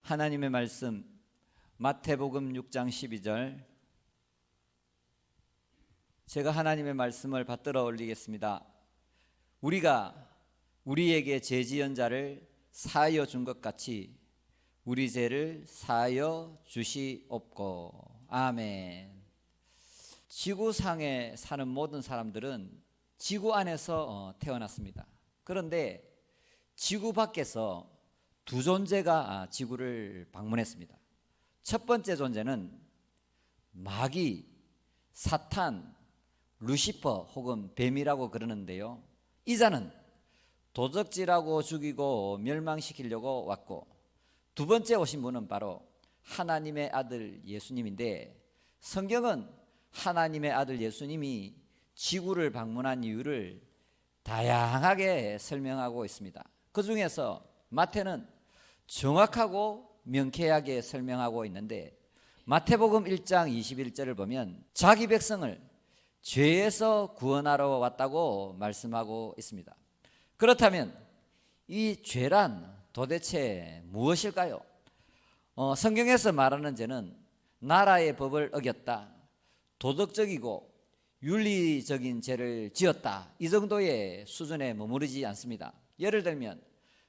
하나님의 말씀 마태복음 6장 12절, 제가 하나님의 말씀을 받들어 올리겠습니다. 우리가 우리에게 죄 지은 자를 사하여 준 것 같이 우리 죄를 사하여 주시옵고. 아멘. 지구상에 사는 모든 사람들은 지구 안에서 태어났습니다. 그런데 지구 밖에서 두 존재가 지구를 방문했습니다. 첫 번째 존재는 마귀, 사탄, 루시퍼 혹은 뱀이라고 그러는데요, 이 자는 도적질하고 죽이고 멸망시키려고 왔고, 두 번째 오신 분은 바로 하나님의 아들 예수님인데, 성경은 하나님의 아들 예수님이 지구를 방문한 이유를 다양하게 설명하고 있습니다. 그 중에서 마태는 정확하고 명쾌하게 설명하고 있는데, 마태복음 1장 21절을 보면 자기 백성을 죄에서 구원하러 왔다고 말씀하고 있습니다. 그렇다면 이 죄란 도대체 무엇일까요? 성경에서 말하는 죄는 나라의 법을 어겼다, 도덕적이고 윤리적인 죄를 지었다, 이 정도의 수준에 머무르지 않습니다. 예를 들면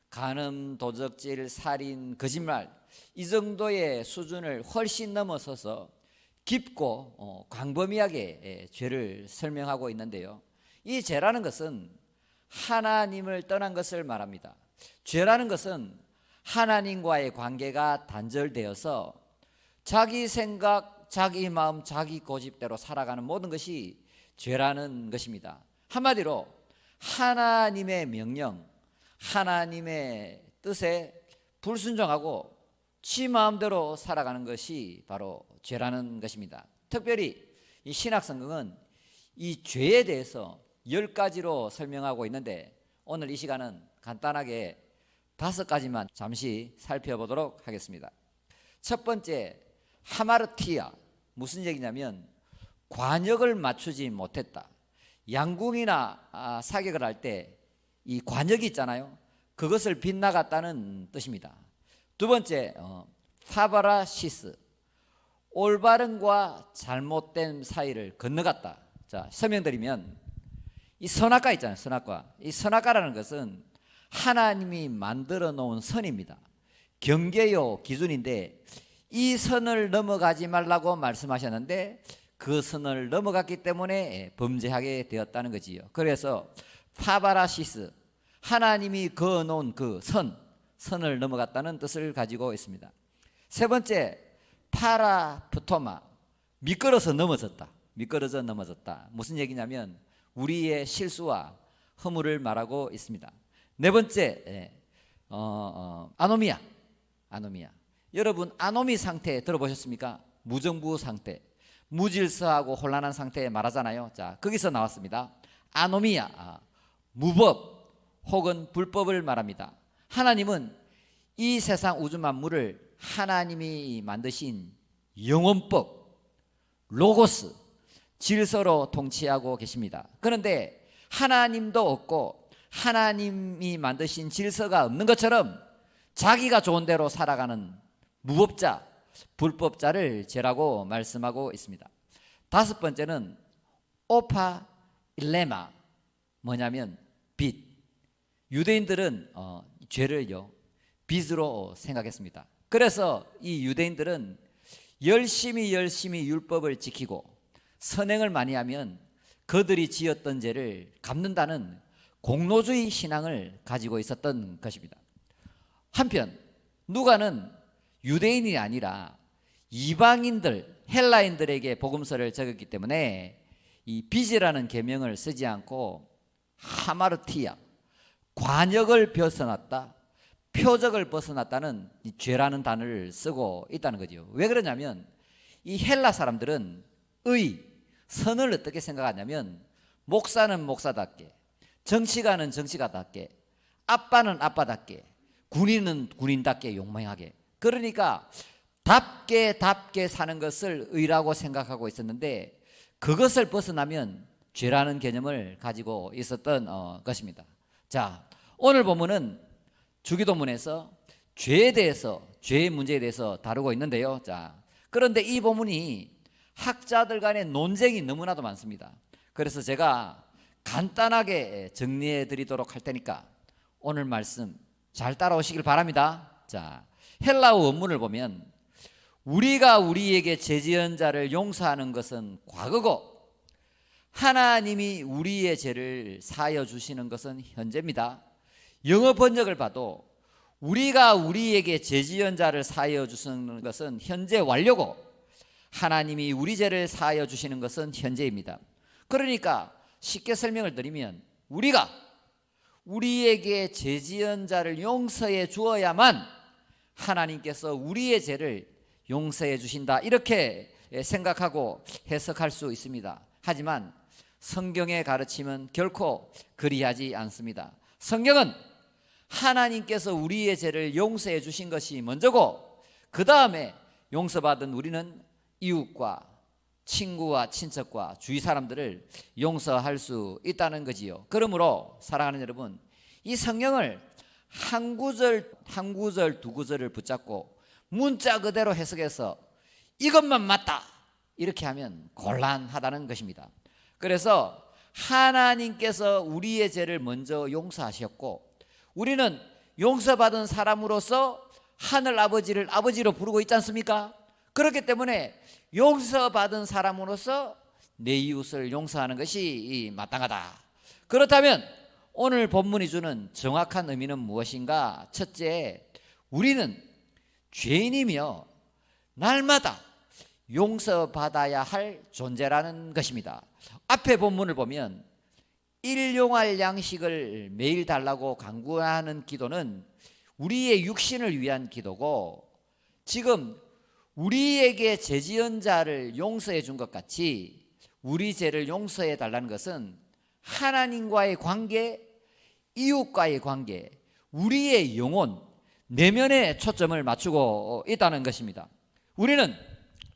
간음, 도적질, 살인, 거짓말, 이 정도의 수준을 훨씬 넘어서서 깊고 광범위하게 죄를 설명하고 있는데요, 이 죄라는 것은 하나님을 떠난 것을 말합니다. 죄라는 것은 하나님과의 관계가 단절되어서 자기 생각, 자기 마음, 자기 고집대로 살아가는 모든 것이 죄라는 것입니다. 한마디로 하나님의 명령, 하나님의 뜻에 불순종하고 지 마음대로 살아가는 것이 바로 죄라는 것입니다. 특별히 이 신약성경은 이 죄에 대해서 10가지로 설명하고 있는데, 오늘 이 시간은 간단하게 5가지만 잠시 살펴보도록 하겠습니다. 첫 번째, 하마르티아. 무슨 얘기냐면 관역을 맞추지 못했다. 양궁이나 사격을 할 때 이 관역이 있잖아요, 그것을 빗나갔다는 뜻입니다. 두 번째, 파바라시스. 올바름과 잘못된 사이를 건너갔다. 자, 설명드리면 이 선악과 있잖아요, 선악과. 이 선악과라는 것은 하나님이 만들어 놓은 선입니다. 경계요, 기준인데 이 선을 넘어가지 말라고 말씀하셨는데 그 선을 넘어갔기 때문에 범죄하게 되었다는 거지요. 그래서 파바라시스, 하나님이 그어놓은 그 선을 넘어갔다는 뜻을 가지고 있습니다. 세 번째, 파라프토마. 미끄러져 넘어졌다. 무슨 얘기냐면 우리의 실수와 허물을 말하고 있습니다. 네 번째, 아노미아. 여러분, 아노미 상태 들어보셨습니까? 무정부 상태, 무질서하고 혼란한 상태 말하잖아요. 자, 거기서 나왔습니다. 아노미아, 무법 혹은 불법을 말합니다. 하나님은 이 세상 우주 만물을 하나님이 만드신 영원법, 로고스, 질서로 통치하고 계십니다. 그런데 하나님도 없고 하나님이 만드신 질서가 없는 것처럼 자기가 좋은 대로 살아가는 무법자, 불법자를 죄라고 말씀하고 있습니다. 5번째는 오파 일레마. 뭐냐면 빚. 유대인들은 죄를요, 빚으로 생각했습니다. 그래서 이 유대인들은 열심히 율법을 지키고 선행을 많이 하면 그들이 지었던 죄를 갚는다는 공로주의 신앙을 가지고 있었던 것입니다. 한편 누가는 유대인이 아니라 이방인들, 헬라인들에게 복음서를 적었기 때문에 이 빚이라는 계명을 쓰지 않고 하마르티아, 관역을 벗어났다, 표적을 벗어났다는 이 죄라는 단어를 쓰고 있다는 거죠. 왜 그러냐면 이 헬라 사람들은 선을 어떻게 생각하냐면 목사는 목사답게, 정치가는 정치가답게, 아빠는 아빠답게, 군인은 군인답게 용맹하게, 그러니까 답게 사는 것을 의라고 생각하고 있었는데 그것을 벗어나면 죄라는 개념을 가지고 있었던 것입니다. 자, 오늘 본문은 주기도문에서 죄에 대해서 죄의 문제에 대해서 다루고 있는데요. 자, 그런데 이 본문이 학자들 간의 논쟁이 너무나도 많습니다. 그래서 제가 간단하게 정리해 드리도록 할 테니까 오늘 말씀 잘 따라오시길 바랍니다. 자, 헬라어 원문을 보면 우리가 우리에게 죄 지은 자를 용서하는 것은 과거고 하나님이 우리의 죄를 사하여 주시는 것은 현재입니다. 영어 번역을 봐도 우리가 우리에게 죄 지은 자를 사하여 주시는 것은 현재 완료고 하나님이 우리 죄를 사하여 주시는 것은 현재입니다. 그러니까 쉽게 설명을 드리면 우리가 우리에게 죄 지은 자를 용서해 주어야만 하나님께서 우리의 죄를 용서해 주신다, 이렇게 생각하고 해석할 수 있습니다. 하지만 성경의 가르침은 결코 그리하지 않습니다. 성경은 하나님께서 우리의 죄를 용서해 주신 것이 먼저고 그 다음에 용서받은 우리는 이웃과 친구와 친척과 주위 사람들을 용서할 수 있다는 거지요. 그러므로 사랑하는 여러분, 이 성경을 한 구절 한 구절 두 구절을 붙잡고 문자 그대로 해석해서 이것만 맞다 이렇게 하면 곤란하다는 것입니다. 그래서 하나님께서 우리의 죄를 먼저 용서하셨고 우리는 용서받은 사람으로서 하늘 아버지를 아버지로 부르고 있지 않습니까? 그렇기 때문에 용서받은 사람으로서 내 이웃을 용서하는 것이 마땅하다. 그렇다면 오늘 본문이 주는 정확한 의미는 무엇인가? 첫째, 우리는 죄인이며 날마다 용서받아야 할 존재라는 것입니다. 앞에 본문을 보면 일용할 양식을 매일 달라고 간구하는 기도는 우리의 육신을 위한 기도고 지금 우리에게 죄 지은 자를 용서해 준 것 같이 우리 죄를 용서해 달라는 것은 하나님과의 관계, 이웃과의 관계, 우리의 영혼, 내면에 초점을 맞추고 있다는 것입니다. 우리는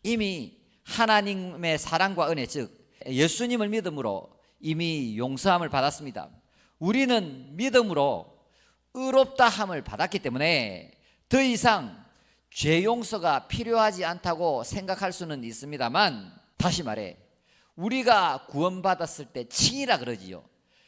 이미 하나님의 사랑과 은혜, 즉 예수님을 믿음으로 이미 용서함을 받았습니다. 우리는 믿음으로 의롭다함을 받았기 때문에 더 이상 죄 용서가 필요하지 않다고 생각할 수는 있습니다만, 다시 말해 우리가 구원받았을 때 칭이라 그러지요.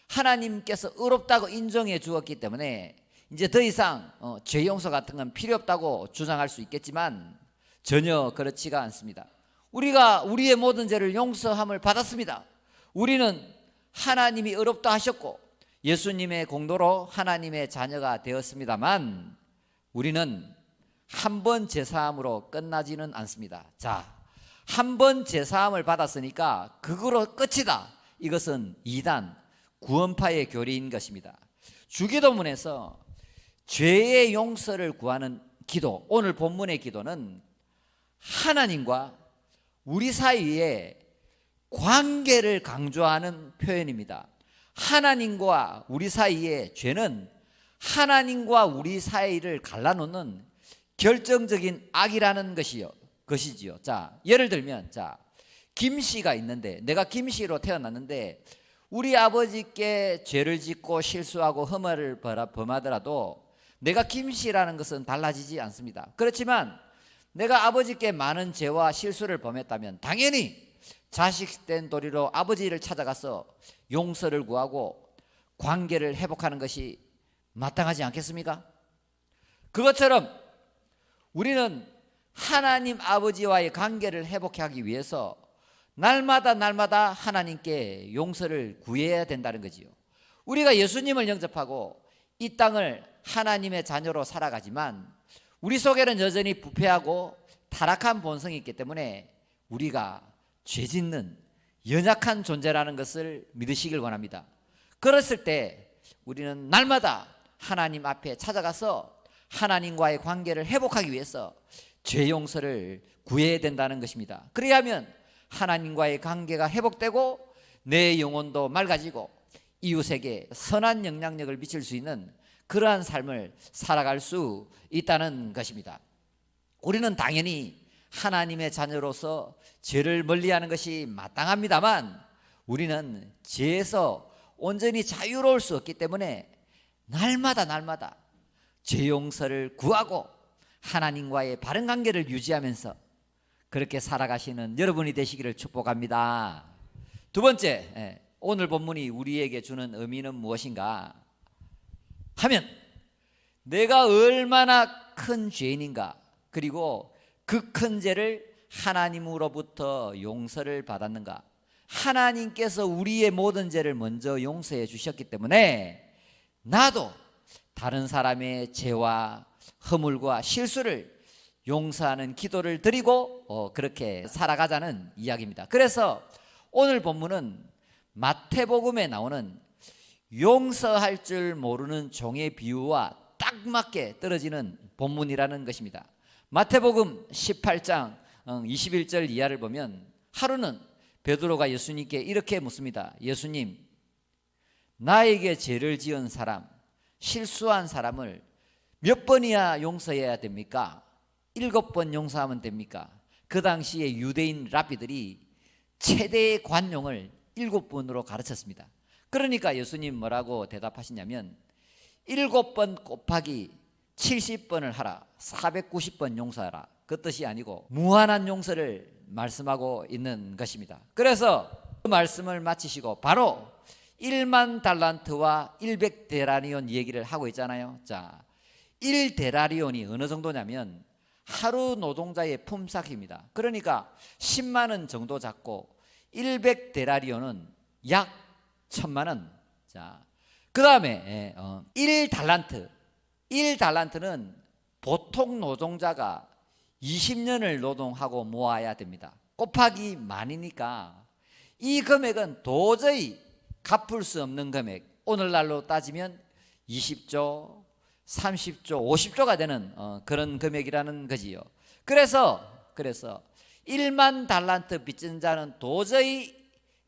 하나님께서 의롭다고 인정해 주었기 때문에 이제 더 이상 죄 용서 같은 건 필요 없다고 주장할 수 있겠지만 전혀 그렇지가 않습니다. 우리가 우리의 모든 죄를 용서함을 받았습니다. 우리는 하나님이 의롭다 하셨고 예수님의 공로로 하나님의 자녀가 되었습니다만 우리는 한 번 제사함으로 끝나지는 않습니다. 자, 한 번 제사함을 받았으니까 그거로 끝이다. 이것은 이단, 구원파의 교리인 것입니다. 주기도문에서 죄의 용서를 구하는 기도, 오늘 본문의 기도는 하나님과 우리 사이에 관계를 강조하는 표현입니다. 하나님과 우리 사이의 죄는 하나님과 우리 사이를 갈라놓는 결정적인 악이라는 것이지요. 자, 예를 들면, 자, 김씨가 있는데, 내가 김씨로 태어났는데 우리 아버지께 죄를 짓고 실수하고 흠을 범하더라도 내가 김씨라는 것은 달라지지 않습니다. 그렇지만 내가 아버지께 많은 죄와 실수를 범했다면 당연히 자식된 도리로 아버지를 찾아가서 용서를 구하고 관계를 회복하는 것이 마땅하지 않겠습니까? 그것처럼 우리는 하나님 아버지와의 관계를 회복하기 위해서 날마다 하나님께 용서를 구해야 된다는 거지요. 우리가 예수님을 영접하고 이 땅을 하나님의 자녀로 살아가지만 우리 속에는 여전히 부패하고 타락한 본성이 있기 때문에 우리가 죄짓는 연약한 존재라는 것을 믿으시길 원합니다. 그랬을 때 우리는 날마다 하나님 앞에 찾아가서 하나님과의 관계를 회복하기 위해서 죄 용서를 구해야 된다는 것입니다. 그래야 하면 하나님과의 관계가 회복되고 내 영혼도 맑아지고 이웃에게 선한 영향력을 미칠 수 있는 그러한 삶을 살아갈 수 있다는 것입니다. 우리는 당연히 하나님의 자녀로서 죄를 멀리하는 것이 마땅합니다만 우리는 죄에서 온전히 자유로울 수 없기 때문에 날마다 죄 용서를 구하고 하나님과의 바른 관계를 유지하면서 그렇게 살아가시는 여러분이 되시기를 축복합니다. 두 번째, 오늘 본문이 우리에게 주는 의미는 무엇인가 하면, 내가 얼마나 큰 죄인인가, 그리고 그 큰 죄를 하나님으로부터 용서를 받았는가. 하나님께서 우리의 모든 죄를 먼저 용서해 주셨기 때문에 나도 다른 사람의 죄와 허물과 실수를 용서하는 기도를 드리고 그렇게 살아가자는 이야기입니다. 그래서 오늘 본문은 마태복음에 나오는 용서할 줄 모르는 종의 비유와 딱 맞게 떨어지는 본문이라는 것입니다. 마태복음 18장 21절 이하를 보면, 하루는 베드로가 예수님께 이렇게 묻습니다. 예수님, 나에게 죄를 지은 사람, 실수한 사람을 몇 번이야 용서해야 됩니까? 7번 용서하면 됩니까? 그 당시에 유대인 랍비들이 최대의 관용을 7번으로 가르쳤습니다. 그러니까 예수님 뭐라고 대답하시냐면, 7번 곱하기 70번을 하라, 490번 용서하라, 그 뜻이 아니고 무한한 용서를 말씀하고 있는 것입니다. 그래서 그 말씀을 마치시고 바로 1만 달란트와 100데나리온 얘기를 하고 있잖아요. 자, 1데나리온이 어느 정도냐면 하루 노동자의 품삯입니다. 그러니까 10만 원 정도 잡고 100데나리온은 약 1000만 원. 자, 그 다음에 1달란트는 보통 노동자가 20년을 노동하고 모아야 됩니다. 곱하기 만이니까 이 금액은 도저히 갚을 수 없는 금액, 오늘날로 따지면 20조, 30조, 50조가 되는 그런 금액이라는 거지요. 그래서 1만 달란트 빚진 자는 도저히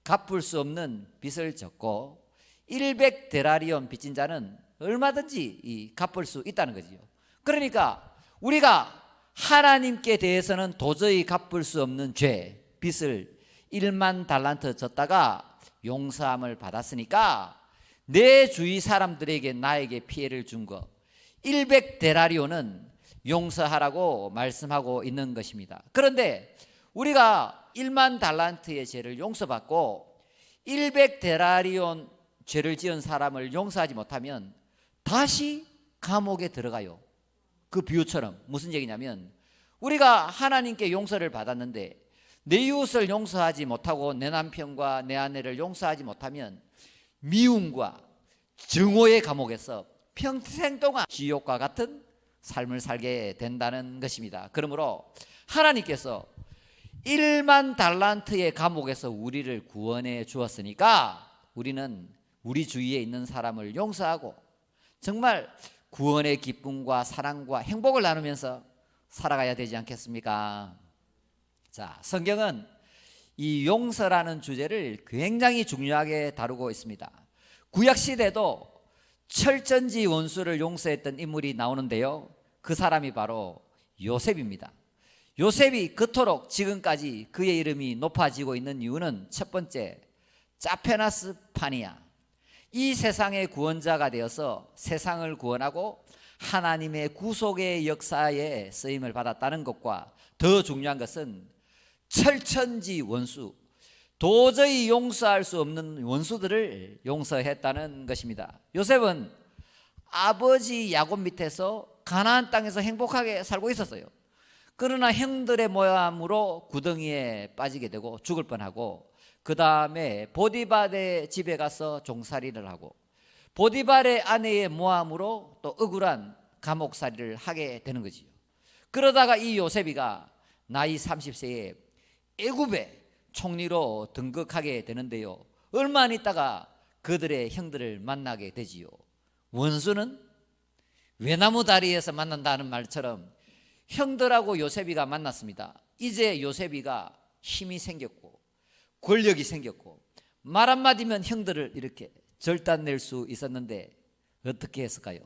갚을 수 없는 빚을 졌고, 100데나리온 빚진 자는 얼마든지 갚을 수 있다는 거지요. 그러니까 우리가 하나님께 대해서는 도저히 갚을 수 없는 죄, 빚을 1만 달란트 졌다가 용서함을 받았으니까 내 주위 사람들에게 나에게 피해를 준 거 100데나리온은 용서하라고 말씀하고 있는 것입니다. 그런데 우리가 1만 달란트의 죄를 용서받고 100데나리온 죄를 지은 사람을 용서하지 못하면 다시 감옥에 들어가요. 그 비유처럼 무슨 얘기냐면, 우리가 하나님께 용서를 받았는데 내 이웃을 용서하지 못하고 내 남편과 내 아내를 용서하지 못하면 미움과 증오의 감옥에서 평생 동안 지옥과 같은 삶을 살게 된다는 것입니다. 그러므로 하나님께서 1만 달란트의 감옥에서 우리를 구원해 주었으니까 우리는 우리 주위에 있는 사람을 용서하고 정말 구원의 기쁨과 사랑과 행복을 나누면서 살아가야 되지 않겠습니까? 자, 성경은 이 용서라는 주제를 굉장히 중요하게 다루고 있습니다. 구약시대도 철전지 원수를 용서했던 인물이 나오는데요, 그 사람이 바로 요셉입니다. 요셉이 그토록 지금까지 그의 이름이 높아지고 있는 이유는 첫 번째, 짜페나스 파니아, 이 세상의 구원자가 되어서 세상을 구원하고 하나님의 구속의 역사에 쓰임을 받았다는 것과 더 중요한 것은 철천지 원수, 도저히 용서할 수 없는 원수들을 용서했다는 것입니다. 요셉은 아버지 야곱 밑에서 가나안 땅에서 행복하게 살고 있었어요. 그러나 형들의 모함으로 구덩이에 빠지게 되고 죽을 뻔하고, 그 다음에 보디발의 집에 가서 종살이를 하고, 보디발의 아내의 모함으로 또 억울한 감옥살이를 하게 되는 거지요. 그러다가 이 요셉이가 나이 30세에 애굽의 총리로 등극하게 되는데요, 얼마 안 있다가 그들의 형들을 만나게 되지요. 원수는 외나무 다리에서 만난다는 말처럼 형들하고 요셉이가 만났습니다. 이제 요셉이가 힘이 생겼고 권력이 생겼고 말 한마디면 형들을 이렇게 절단낼 수 있었는데 어떻게 했을까요?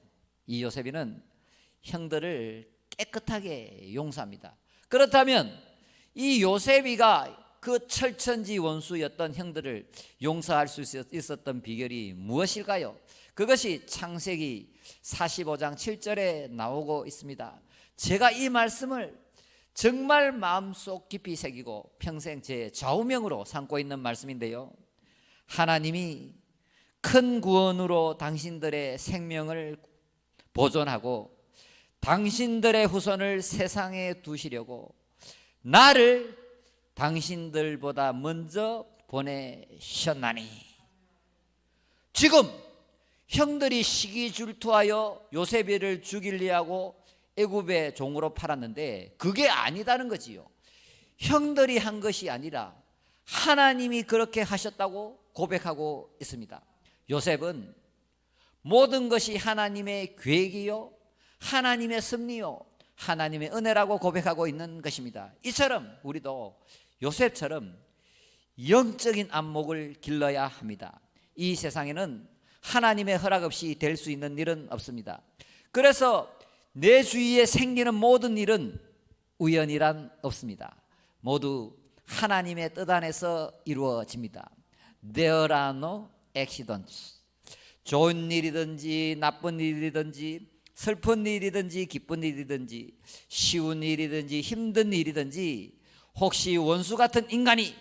이 요셉이는 형들을 깨끗하게 용서합니다. 그렇다면 이 요셉이가 그 철천지 원수였던 형들을 용서할 수 있었던 비결이 무엇일까요? 그것이 창세기 45장 7절에 나오고 있습니다. 제가 이 말씀을 정말 마음속 깊이 새기고 평생 제 좌우명으로 삼고 있는 말씀인데요, 하나님이 큰 구원으로 당신들의 생명을 보존하고 당신들의 후손을 세상에 두시려고 나를 당신들보다 먼저 보내셨나니. 지금 형들이 시기질투하여 요셉을 죽이려 하고 애굽의 종으로 팔았는데 그게 아니다는 거지요. 형들이 한 것이 아니라 하나님이 그렇게 하셨다고 고백하고 있습니다. 요셉은 모든 것이 하나님의 계획이요, 하나님의 섭리요, 하나님의 은혜라고 고백하고 있는 것입니다. 이처럼 우리도 요셉처럼 영적인 안목을 길러야 합니다. 이 세상에는 하나님의 허락 없이 될 수 있는 일은 없습니다. 그래서 내 주위에 생기는 모든 일은 우연이란 없습니다. 모두 하나님의 뜻 안에서 이루어집니다. There are no accidents. 좋은 일이든지 나쁜 일이든지 슬픈 일이든지 기쁜 일이든지 쉬운 일이든지 힘든 일이든지 혹시 원수 같은 인간이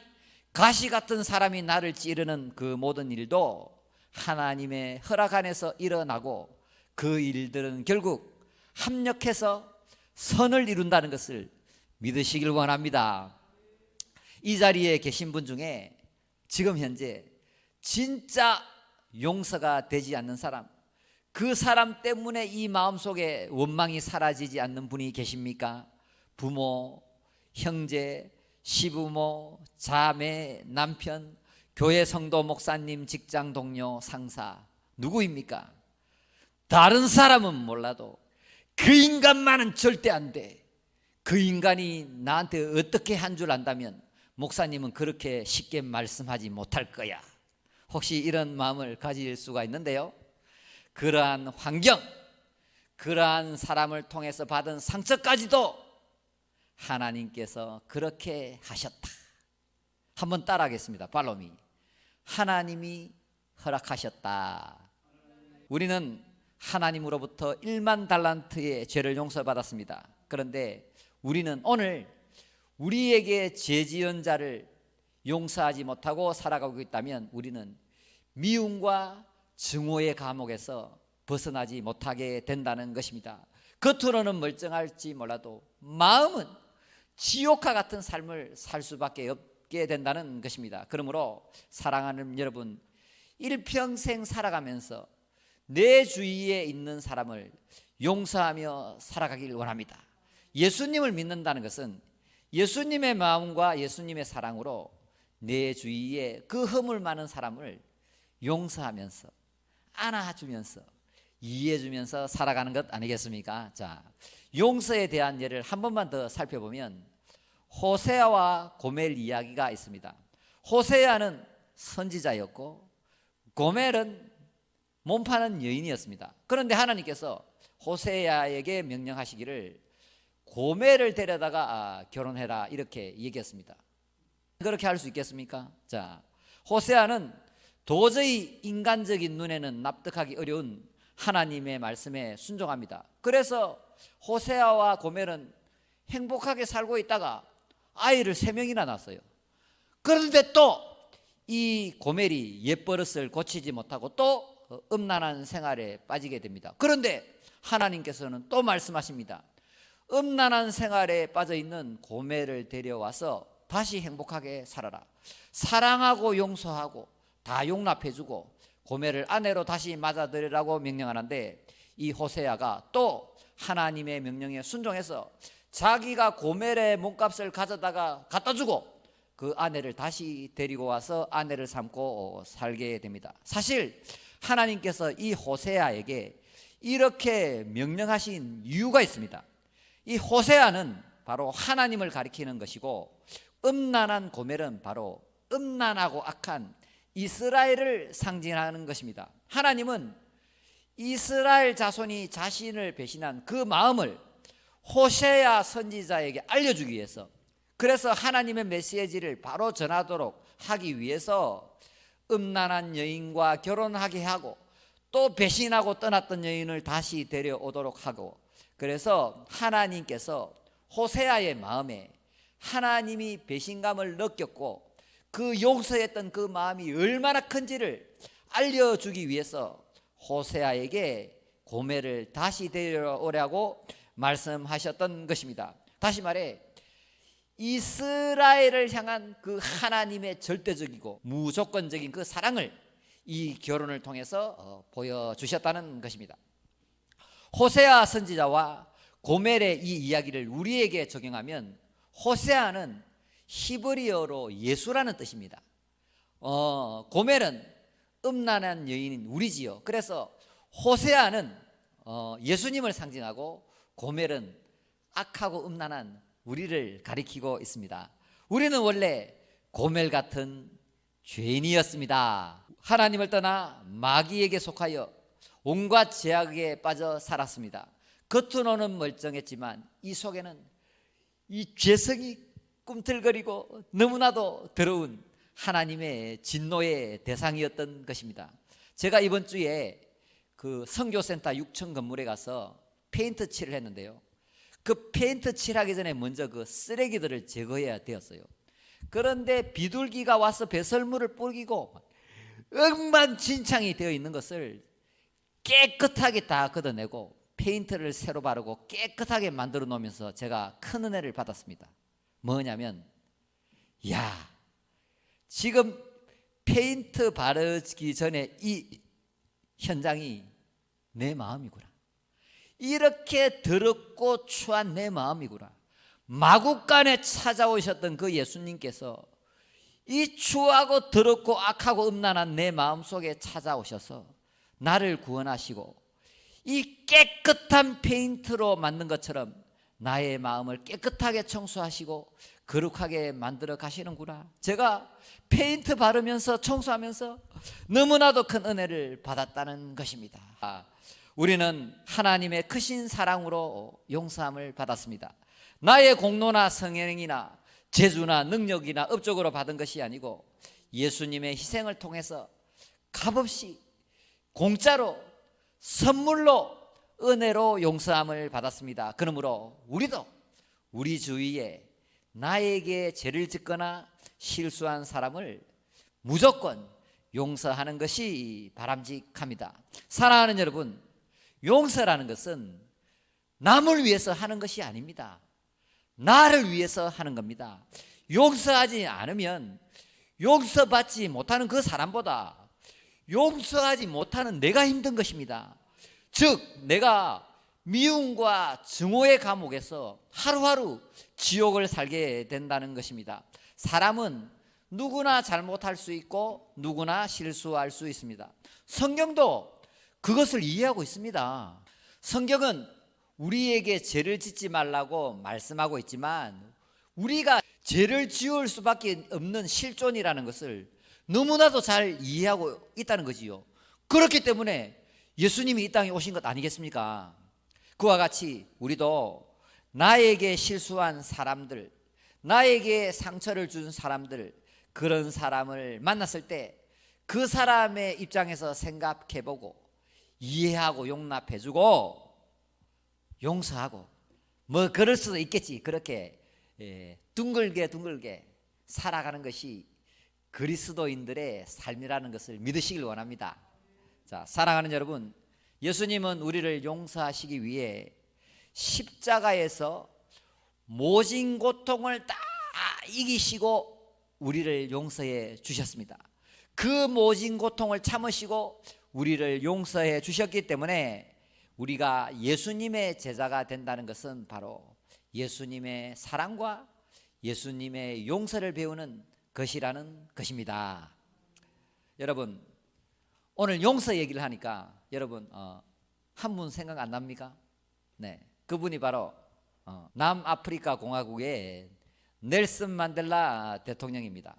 가시 같은 사람이 나를 찌르는 그 모든 일도 하나님의 허락 안에서 일어나고 그 일들은 결국 합력해서 선을 이룬다는 것을 믿으시길 원합니다. 이 자리에 계신 분 중에 지금 현재 진짜 용서가 되지 않는 사람, 그 사람 때문에 이 마음속에 원망이 사라지지 않는 분이 계십니까? 부모, 형제, 시부모, 자매, 남편, 교회 성도, 목사님, 직장 동료, 상사, 누구입니까? 다른 사람은 몰라도 그 인간만은 절대 안 돼. 그 인간이 나한테 어떻게 한 줄 안다면 목사님은 그렇게 쉽게 말씀하지 못할 거야. 혹시 이런 마음을 가질 수가 있는데요, 그러한 환경, 그러한 사람을 통해서 받은 상처까지도 하나님께서 그렇게 하셨다. 한번 따라하겠습니다. Follow me. 하나님이 허락하셨다. 우리는 하나님으로부터 1만 달란트의 죄를 용서받았습니다. 그런데 우리는 오늘 우리에게 죄 지은 자를 용서하지 못하고 살아가고 있다면 우리는 미움과 증오의 감옥에서 벗어나지 못하게 된다는 것입니다. 겉으로는 멀쩡할지 몰라도 마음은 지옥과 같은 삶을 살 수밖에 없게 된다는 것입니다. 그러므로 사랑하는 여러분, 일평생 살아가면서 내 주위에 있는 사람을 용서하며 살아가길 원합니다. 예수님을 믿는다는 것은 예수님의 마음과 예수님의 사랑으로 내 주위에 그 허물 많은 사람을 용서하면서 안아주면서 이해해주면서 살아가는 것 아니겠습니까? 자, 용서에 대한 예를 한 번만 더 살펴보면 호세아와 고멜 이야기가 있습니다. 호세아는 선지자였고 고멜은 몸파는 여인이었습니다. 그런데 하나님께서 호세아에게 명령하시기를 고멜을 데려다가 결혼해라 이렇게 얘기했습니다. 그렇게 할 수 있겠습니까? 자, 호세아는 도저히 인간적인 눈에는 납득하기 어려운 하나님의 말씀에 순종합니다. 그래서 호세아와 고멜은 행복하게 살고 있다가 아이를 3명이나 낳았어요. 그런데 또 이 고멜이 옛버릇을 고치지 못하고 또 음란한 생활에 빠지게 됩니다. 그런데 하나님께서는 또 말씀하십니다. 음란한 생활에 빠져있는 고멜을 데려와서 다시 행복하게 살아라. 사랑하고 용서하고 다 용납해주고 고멜을 아내로 다시 맞아들이라고 명령하는데 이 호세아가 또 하나님의 명령에 순종해서 자기가 고멜의 몸값을 가져다가 갖다 주고 그 아내를 다시 데리고 와서 아내를 삼고 살게 됩니다. 사실 하나님께서 이 호세아에게 이렇게 명령하신 이유가 있습니다. 이 호세아는 바로 하나님을 가리키는 것이고 음란한 고멜은 바로 음란하고 악한 이스라엘을 상징하는 것입니다. 하나님은 이스라엘 자손이 자신을 배신한 그 마음을 호세아 선지자에게 알려주기 위해서, 그래서 하나님의 메시지를 바로 전하도록 하기 위해서 음란한 여인과 결혼하게 하고 또 배신하고 떠났던 여인을 다시 데려오도록 하고 그래서 하나님께서 호세아의 마음에 하나님이 배신감을 느꼈고 그 용서했던 그 마음이 얼마나 큰지를 알려주기 위해서 호세아에게 고멜을 다시 데려오라고 말씀하셨던 것입니다. 다시 말해 이스라엘을 향한 그 하나님의 절대적이고 무조건적인 그 사랑을 이 결혼을 통해서 보여주셨다는 것입니다. 호세아 선지자와 고멜의 이 이야기를 우리에게 적용하면 호세아는 히브리어로 예수라는 뜻입니다. 고멜은 음란한 여인인 우리지요. 그래서 호세아는 예수님을 상징하고 고멜은 악하고 음란한 우리를 가리키고 있습니다. 우리는 원래 고멜 같은 죄인이었습니다. 하나님을 떠나 마귀에게 속하여 온갖 죄악에 빠져 살았습니다. 겉으로는 멀쩡했지만 이 속에는 이 죄성이 꿈틀거리고 너무나도 더러운 하나님의 진노의 대상이었던 것입니다. 제가 이번 주에 그 선교센터 6층 건물에 가서 페인트 칠을 했는데요. 그 페인트 칠하기 전에 먼저 그 쓰레기들을 제거해야 되었어요. 그런데 비둘기가 와서 배설물을 뿌리고 엉망진창이 되어 있는 것을 깨끗하게 다 걷어내고 페인트를 새로 바르고 깨끗하게 만들어 놓으면서 제가 큰 은혜를 받았습니다. 뭐냐면 지금 페인트 바르기 전에 이 현장이 내 마음이구나. 이렇게 더럽고 추한 내 마음이구나. 마국간에 찾아오셨던 그 예수님께서 이 추하고 더럽고 악하고 음란한 내 마음속에 찾아오셔서 나를 구원하시고 이 깨끗한 페인트로 만든 것처럼 나의 마음을 깨끗하게 청소하시고 거룩하게 만들어 가시는구나. 제가 페인트 바르면서 청소하면서 너무나도 큰 은혜를 받았다는 것입니다. 우리는 하나님의 크신 사랑으로 용서함을 받았습니다. 나의 공로나 성행이나 재주나 능력이나 업적으로 받은 것이 아니고 예수님의 희생을 통해서 값없이 공짜로 선물로 은혜로 용서함을 받았습니다. 그러므로 우리도 우리 주위에 나에게 죄를 짓거나 실수한 사람을 무조건 용서하는 것이 바람직합니다. 사랑하는 여러분, 용서라는 것은 남을 위해서 하는 것이 아닙니다. 나를 위해서 하는 겁니다. 용서하지 않으면 용서받지 못하는 그 사람보다 용서하지 못하는 내가 힘든 것입니다. 즉 내가 미움과 증오의 감옥에서 하루하루 지옥을 살게 된다는 것입니다. 사람은 누구나 잘못할 수 있고 누구나 실수할 수 있습니다. 성경도 그것을 이해하고 있습니다. 성경은 우리에게 죄를 짓지 말라고 말씀하고 있지만 우리가 죄를 지을 수밖에 없는 실존이라는 것을 너무나도 잘 이해하고 있다는 거지요. 그렇기 때문에 예수님이 이 땅에 오신 것 아니겠습니까? 그와 같이 우리도 나에게 실수한 사람들, 나에게 상처를 준 사람들, 그런 사람을 만났을 때 그 사람의 입장에서 생각해보고 이해하고 용납해주고 용서하고 뭐 그럴 수도 있겠지. 그렇게 둥글게 살아가는 것이 그리스도인들의 삶이라는 것을 믿으시길 원합니다. 자, 사랑하는 여러분, 예수님은 우리를 용서하시기 위해 십자가에서 모진 고통을 다 이기시고 우리를 용서해 주셨습니다. 그 모진 고통을 참으시고 우리를 용서해 주셨기 때문에 우리가 예수님의 제자가 된다는 것은 바로 예수님의 사랑과 예수님의 용서를 배우는 것이라는 것입니다. 여러분, 오늘 용서 얘기를 하니까 여러분 한 분 생각 안 납니까? 네, 그분이 바로 남아프리카 공화국의 넬슨 만델라 대통령입니다.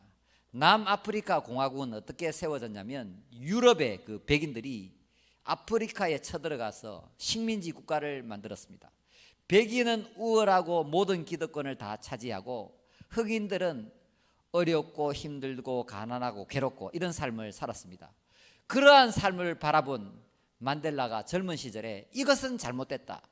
남아프리카 공화국은 어떻게 세워졌냐면 유럽의 그 백인들이 아프리카에 쳐들어가서 식민지 국가를 만들었습니다. 백인은 우월하고 모든 기득권을 다 차지하고 흑인들은 어렵고 힘들고 가난하고 괴롭고 이런 삶을 살았습니다. 그러한 삶을 바라본 만델라가 젊은 시절에 이것은 잘못됐다.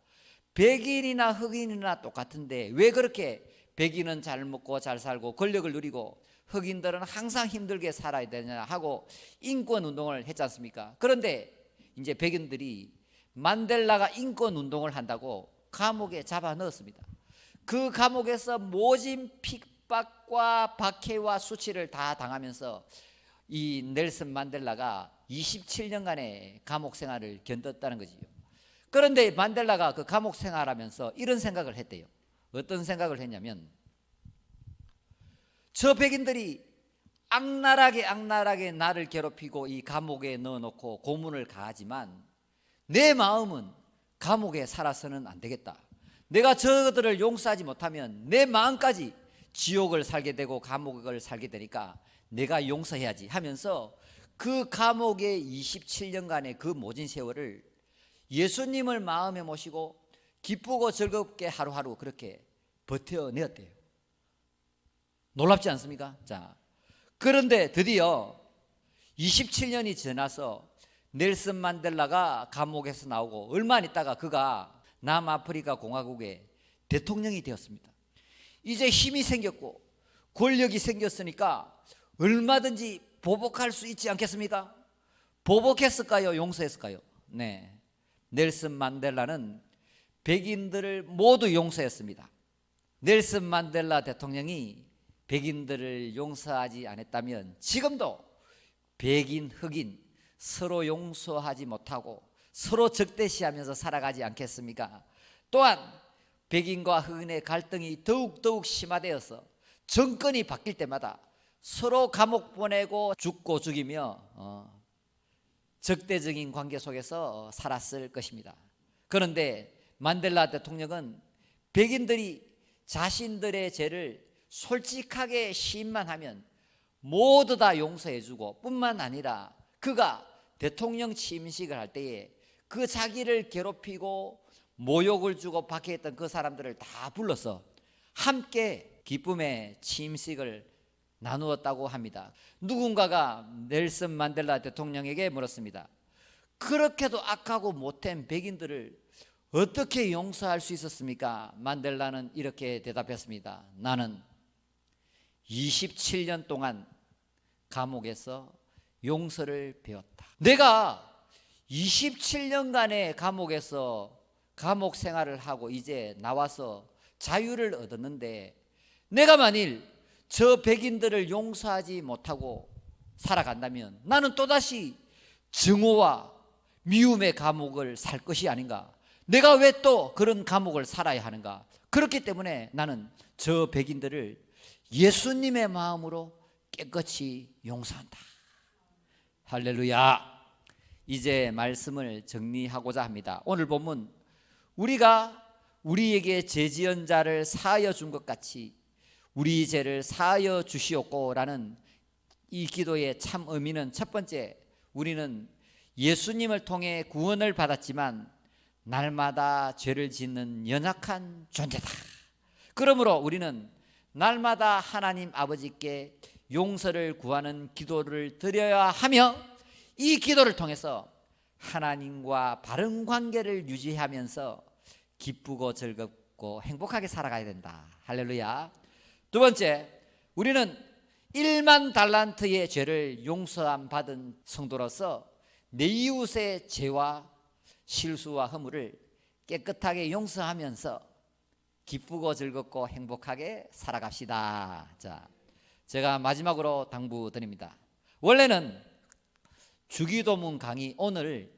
백인이나 흑인이나 똑같은데 왜 그렇게 백인은 잘 먹고 잘 살고 권력을 누리고 흑인들은 항상 힘들게 살아야 되냐 하고 인권 운동을 했지 않습니까? 그런데 이제 백인들이 만델라가 인권 운동을 한다고 감옥에 잡아 넣었습니다. 그 감옥에서 모진 핍박과 박해와 수치를 다 당하면서 이 넬슨 만델라가 27년간의 감옥 생활을 견뎠다는 거지요. 그런데 만델라가 그 감옥 생활하면서 이런 생각을 했대요. 어떤 생각을 했냐면, 저 백인들이 악랄하게 나를 괴롭히고 이 감옥에 넣어놓고 고문을 가하지만 내 마음은 감옥에 살아서는 안 되겠다. 내가 저들을 용서하지 못하면 내 마음까지 지옥을 살게 되고 감옥을 살게 되니까 내가 용서해야지 하면서 그 감옥의 27년간의 그 모진 세월을 예수님을 마음에 모시고 기쁘고 즐겁게 하루하루 그렇게 버텨내었대요. 놀랍지 않습니까? 자, 그런데 드디어 27년이 지나서 넬슨 만델라가 감옥에서 나오고 얼마 안 있다가 그가 남아프리카 공화국의 대통령이 되었습니다. 이제 힘이 생겼고 권력이 생겼으니까 얼마든지 보복할 수 있지 않겠습니까? 보복했을까요? 용서했을까요? 네, 넬슨 만델라는 백인들을 모두 용서했습니다. 넬슨 만델라 대통령이 백인들을 용서하지 않았다면 지금도 백인, 흑인 서로 용서하지 못하고 서로 적대시하면서 살아가지 않겠습니까? 또한 백인과 흑인의 갈등이 더욱 심화되어서 정권이 바뀔 때마다 서로 감옥 보내고 죽고 죽이며 적대적인 관계 속에서 살았을 것입니다. 그런데 만델라 대통령은 백인들이 자신들의 죄를 솔직하게 시인만 하면 모두 다 용서해주고 뿐만 아니라 그가 대통령 취임식을 할 때에 그 자기를 괴롭히고 모욕을 주고 박해했던 그 사람들을 다 불러서 함께 기쁨의 취임식을 나누었다고 합니다. 누군가가 넬슨 만델라 대통령에게 물었습니다. 그렇게도 악하고 못된 백인들을 어떻게 용서할 수 있었습니까? 만델라는 이렇게 대답했습니다. 나는 27년 동안 감옥에서 용서를 배웠다. 내가 27년간의 감옥에서 감옥 생활을 하고 이제 나와서 자유를 얻었는데 내가 만일 저 백인들을 용서하지 못하고 살아간다면 나는 또다시 증오와 미움의 감옥을 살 것이 아닌가. 내가 왜 또 그런 감옥을 살아야 하는가. 그렇기 때문에 나는 저 백인들을 예수님의 마음으로 깨끗이 용서한다. 할렐루야. 이제 말씀을 정리하고자 합니다. 오늘 본문, 우리가 우리에게 죄 지은 자를 사하여 준 것 같이 우리 죄를 사하여 주시옵고라는 이 기도의 참 의미는, 첫 번째, 우리는 예수님을 통해 구원을 받았지만 날마다 죄를 짓는 연약한 존재다. 그러므로 우리는 날마다 하나님 아버지께 용서를 구하는 기도를 드려야 하며 이 기도를 통해서 하나님과 바른 관계를 유지하면서 기쁘고 즐겁고 행복하게 살아가야 된다. 할렐루야. 두 번째, 우리는 1만 달란트의 죄를 용서함 받은 성도로서 내 이웃의 죄와 실수와 허물을 깨끗하게 용서하면서 기쁘고 즐겁고 행복하게 살아갑시다. 자, 제가 마지막으로 당부드립니다. 원래는 주기도문 강의 오늘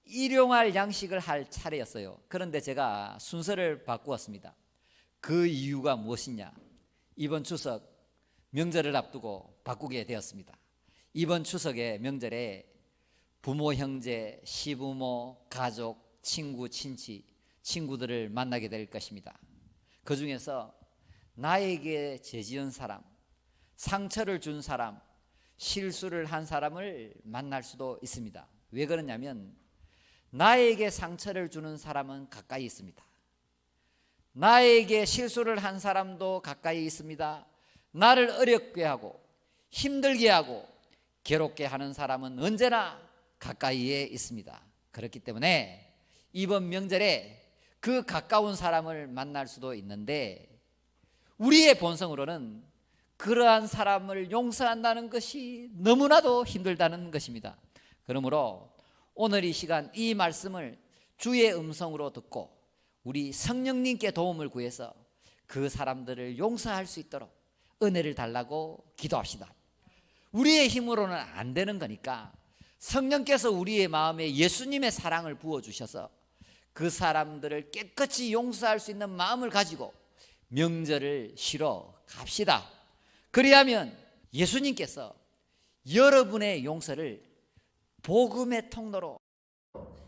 일용할 양식을 할 차례였어요. 그런데 제가 순서를 바꾸었습니다. 그 이유가 무엇이냐? 이번 추석 명절을 앞두고 바꾸게 되었습니다. 이번 추석의 명절에 부모, 형제, 시부모, 가족, 친구, 친지, 친구들을 만나게 될 것입니다. 그 중에서 나에게 죄 지은 사람, 상처를 준 사람, 실수를 한 사람을 만날 수도 있습니다. 왜 그러냐면 나에게 상처를 주는 사람은 가까이 있습니다. 나에게 실수를 한 사람도 가까이 있습니다. 나를 어렵게 하고 힘들게 하고 괴롭게 하는 사람은 언제나 가까이에 있습니다. 그렇기 때문에 이번 명절에 그 가까운 사람을 만날 수도 있는데 우리의 본성으로는 그러한 사람을 용서한다는 것이 너무나도 힘들다는 것입니다. 그러므로 오늘 이 시간 이 말씀을 주의 음성으로 듣고 우리 성령님께 도움을 구해서 그 사람들을 용서할 수 있도록 은혜를 달라고 기도합시다. 우리의 힘으로는 안 되는 거니까 성령께서 우리의 마음에 예수님의 사랑을 부어주셔서 그 사람들을 깨끗이 용서할 수 있는 마음을 가지고 명절을 쉬러 갑시다. 그리하면 예수님께서 여러분의 용서를 복음의 통로로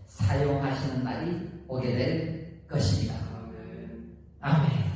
사용하시는 날이 오게 될 것입니다. 아멘.